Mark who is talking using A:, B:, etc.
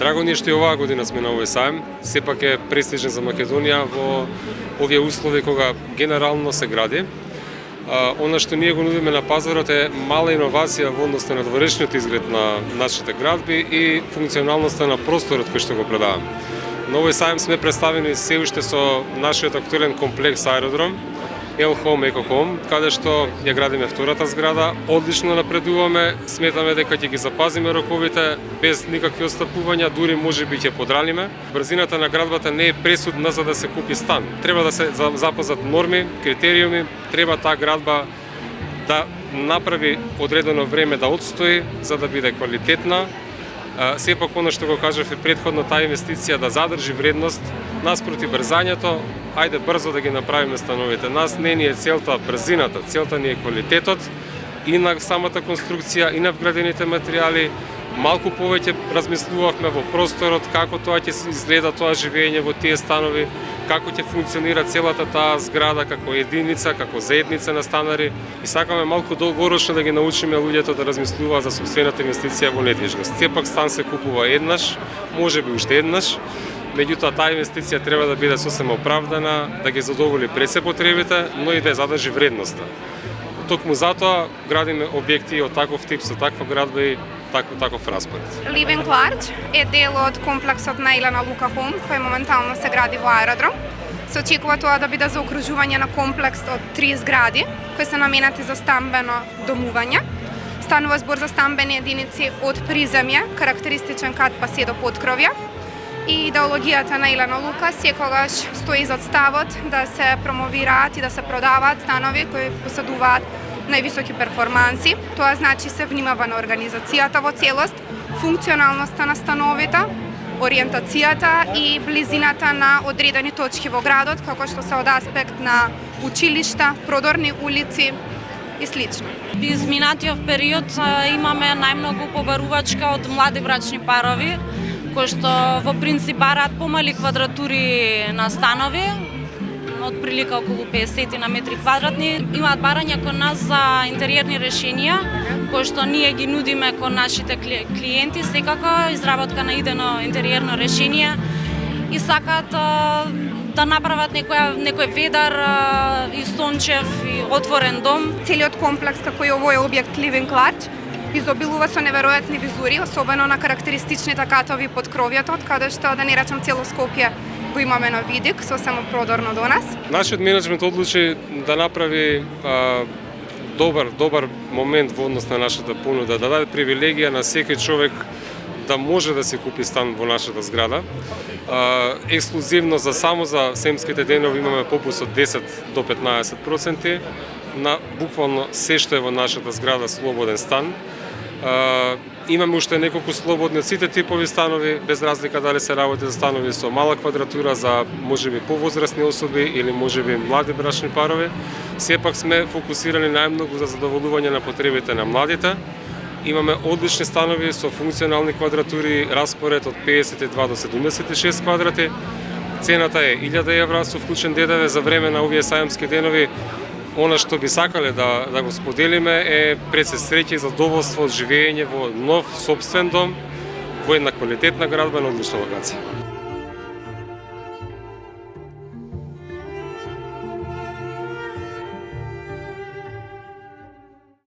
A: Драго ни е што и оваа година сме на овој сајм, сепак е престижен за Македонија во овие услови кога генерално се гради. Она што ние го нудиме на пазарот е мала иновација во однос на дворечниот изглед на нашите градби и функционалноста на просторот кој што го предаваме. На овој сајм сме представени се уште со нашиот актуелен комплекс аеродром, Ел Хом Еко Хом, каде што ја градиме втората зграда, одлично напредуваме, сметаме дека ќе ги запазиме роковите без никакви отстапувања, дури можеби ќе подраниме. Брзината на градбата не е пресудна за да се купи стан. Треба да се запазат норми, критериуми, треба таа градба да направи одредено време да отстои за да биде квалитетна. Сепак она што го кажав и претходно, таа инвестиција да задржи вредност наспроти брзањето, ајде брзо да ги направиме становите. Нас не ни е целта брзината, целта ни е квалитетот и на самата конструкција и на вградените материјали. Малку повеќе размислувавме во просторот, како тоа ќе изгледа тоа живење во тие станови, како ќе функционира целата таа зграда како единица, како заедница на станари и сакаме малку долгорочно да ги научиме луѓето да размислуваат за сопствената инвестиција во недвижност. Сепак стан се купува еднаш, можеби уште еднаш, меѓутоа таа инвестиција треба да биде сосема оправдана, да ги задоволи пред се потребите, но и да ја задржи вредноста. Токму затоа градиме објекти од таков тип со таква градба и таков распоред.
B: Living Large е дел од комплексот на Елена Лука Хом, кој моментално се гради во аеродром. Се очекува тоа да биде заокружување на комплекс од 3 згради, кои се наменати за стамбено домување. Станува збор за стамбени единици од приземје, карактеристичен кат па се до поткровја. И идеологијата на Елена Лука секогаш стои зад ставот да се промовираат и да се продаваат станови кои посадуваат највисоки перформанси. Тоа значи се внимава на организацијата во целост, функционалноста на становите, ориентацијата и близината на одредени точки во градот, како што се од аспект на училишта, продорни улици и слично.
C: Изминатиот период имаме најмногу побарувачка од млади брачни парови, кои што во принцип бараат помали квадратури на станови, од прилика околу 50 на метри квадратни. Имаат барања кон нас за интериерни решенија, кои што ние ги нудиме кон нашите клиенти, секако изработка на идено интериерно решение и сакаат да направат некој ведар и сончев и отворен дом.
B: Целиот комплекс како и овој објект Living Large изобилува со неверојатни визури, особено на карактеристичните катови под кровјето, каде што да не речам цело Скопје го имаме на видик, сосема продорно до нас.
A: Нашиот менеджмент одлучи да направи добар момент во однос на нашата понуда, да даде привилегија на секој човек да може да си купи стан во нашата зграда. Ексклузивно само за семските денови имаме попуст од 10 до 15% на буквално се што е во нашата зграда слободен стан. Имаме уште неколку слободни од сите типови станови, без разлика дали се работи за станови со мала квадратура за можеби повозрасни особи или можеби млади брачни парови. Сепак сме фокусирани најмногу за задоволување на потребите на младите. Имаме одлични станови со функционални квадратури, распоред од 52 до 76 квадрати. Цената е 1000 евра со вклучен ДДВ за време на овие сајамски денови. Она што би сакале да го споделиме е пред се среќа и задоволство од живење во нов собствен дом, во една квалитетна градба на одлична локација.